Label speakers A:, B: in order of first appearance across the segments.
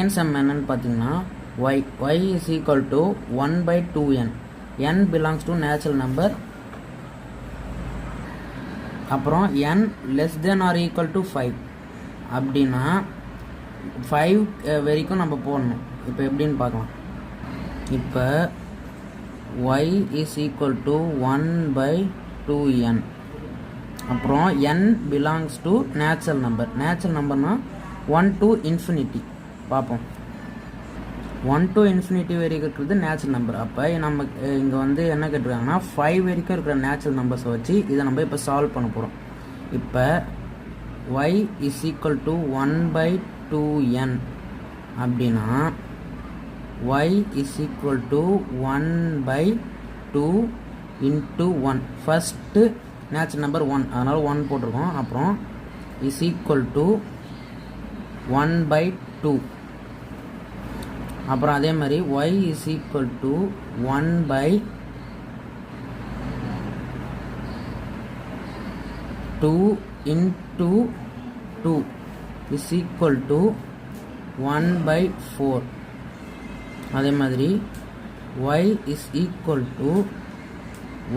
A: Second sum என்னன்னு பார்த்தீங்கன்னா y is equal to 1/2n. n belongs to natural number. அப்புறம் n less than or equal to 5 அப்படின்னா 5 வரைக்கும் நம்ம போடணும். இப்போ எப்படின்னு பார்க்கலாம். இப்போ y is equal to 1/2n. அப்புறம் n belongs to natural number. natural numberனா 1 to infinity பார்ப்போம். 1 to infinity வரைக்கும் இருக்கிறது நேச்சுரல் நம்பர். அப்போ நம்ம இங்கே வந்து என்ன கேட்டிருக்காங்கன்னா 5 வரைக்கும் இருக்கிற நேச்சுரல் நம்பர்ஸை வச்சு இதை நம்ம இப்போ சால்வ் பண்ண போகிறோம். இப்போ y is equal to 1/2n அப்படின்னா y is equal to 1/2 into 1. First natural number 1, அதனால் 1 போட்டிருக்கோம். அப்புறம் is equal to 1/2. அப்புறம் அதே மாதிரி y is equal to 1/2 into 2 is equal to 1/4. அதே மாதிரி y is equal to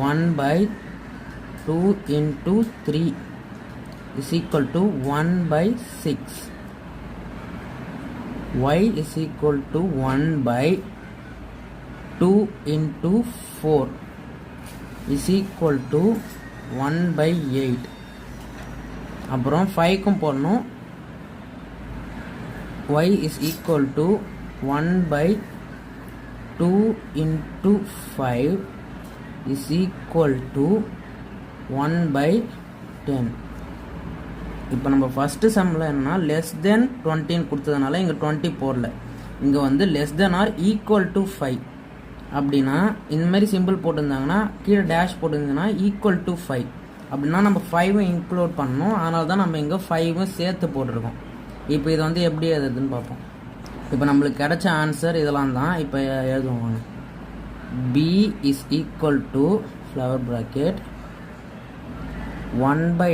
A: 1/2 into 3 is equal to 1/6. y is equal to 1/2 into 4 is equal to 1/8. அப்புறம் 5க்கும் போடணும். y is equal to 1/2 into 5 is equal to 1/10. இப்போ நம்ம first சம்மில் என்னன்னா less than 20 கொடுத்ததுனால இங்கே 20 போடல. இங்கே வந்து less than or equal to 5 அப்படின்னா இந்த மாதிரி சிம்பிள் போட்டிருந்தாங்கன்னா கீழே டேஷ் போட்டிருந்ததுன்னா ஈக்குவல் டு 5 அப்படின்னா நம்ம 5 இன்க்ளூட் பண்ணணும். அதனால தான் நம்ம இங்கே 5 சேர்த்து போட்டிருக்கோம். இப்போ இது வந்து எப்படி எழுதுறதுன்னு பார்ப்போம். இப்போ நம்மளுக்கு கிடைச்ச ஆன்சர் இதெல்லாம் தான். இப்போ எழுதுவோம். b is equal to flower bracket 1/2